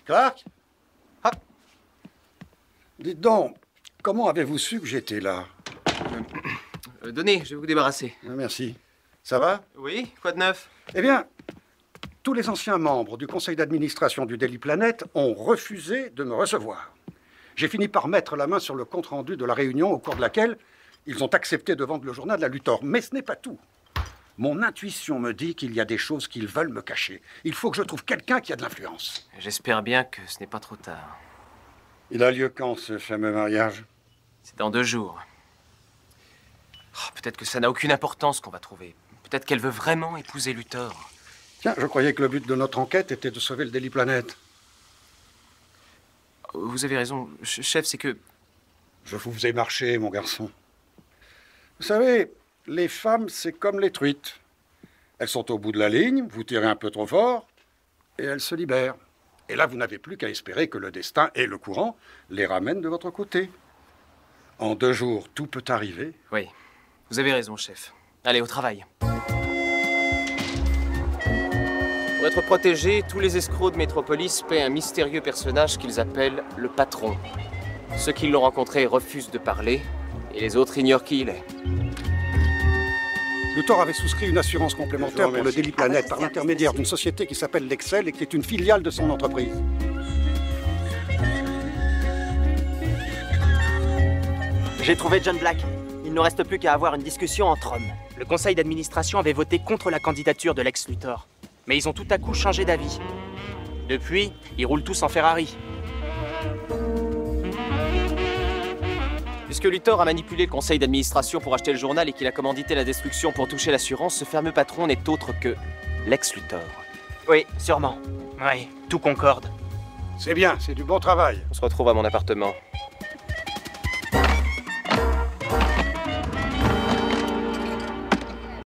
Clark? Ah. Dites donc, comment avez-vous su que j'étais là? Donnez, je vais vous débarrasser. Merci. Ça va? Oui, quoi de neuf? Eh bien, tous les anciens membres du conseil d'administration du Daily Planet ont refusé de me recevoir. J'ai fini par mettre la main sur le compte-rendu de la réunion au cours de laquelle ils ont accepté de vendre le journal à Luthor. Mais ce n'est pas tout. Mon intuition me dit qu'il y a des choses qu'ils veulent me cacher. Il faut que je trouve quelqu'un qui a de l'influence. J'espère bien que ce n'est pas trop tard. Il a lieu quand, ce fameux mariage? C'est dans 2 jours. Oh, peut-être que ça n'a aucune importance qu'on va trouver. Peut-être qu'elle veut vraiment épouser Luthor. Tiens, je croyais que le but de notre enquête était de sauver le Daily Planet. Vous avez raison, chef, c'est que... Je vous ai marché, mon garçon. Vous savez, les femmes, c'est comme les truites. Elles sont au bout de la ligne, vous tirez un peu trop fort, et elles se libèrent. Et là, vous n'avez plus qu'à espérer que le destin et le courant les ramènent de votre côté. En 2 jours, tout peut arriver. Oui, vous avez raison, chef. Allez, au travail. Pour être protégés, tous les escrocs de Métropolis paient un mystérieux personnage qu'ils appellent le patron. Ceux qui l'ont rencontré refusent de parler, et les autres ignorent qui il est. Luthor avait souscrit une assurance complémentaire pour le Daily Planet par l'intermédiaire d'une société qui s'appelle l'Excel et qui est une filiale de son entreprise. J'ai trouvé John Black. Il ne reste plus qu'à avoir une discussion entre hommes. Le conseil d'administration avait voté contre la candidature de Lex Luthor. Mais ils ont tout à coup changé d'avis. Depuis, ils roulent tous en Ferrari. Puisque Luthor a manipulé le conseil d'administration pour acheter le journal et qu'il a commandité la destruction pour toucher l'assurance, ce fameux patron n'est autre que Lex Luthor. Oui, sûrement. Oui, tout concorde. C'est bien, c'est du bon travail. On se retrouve à mon appartement.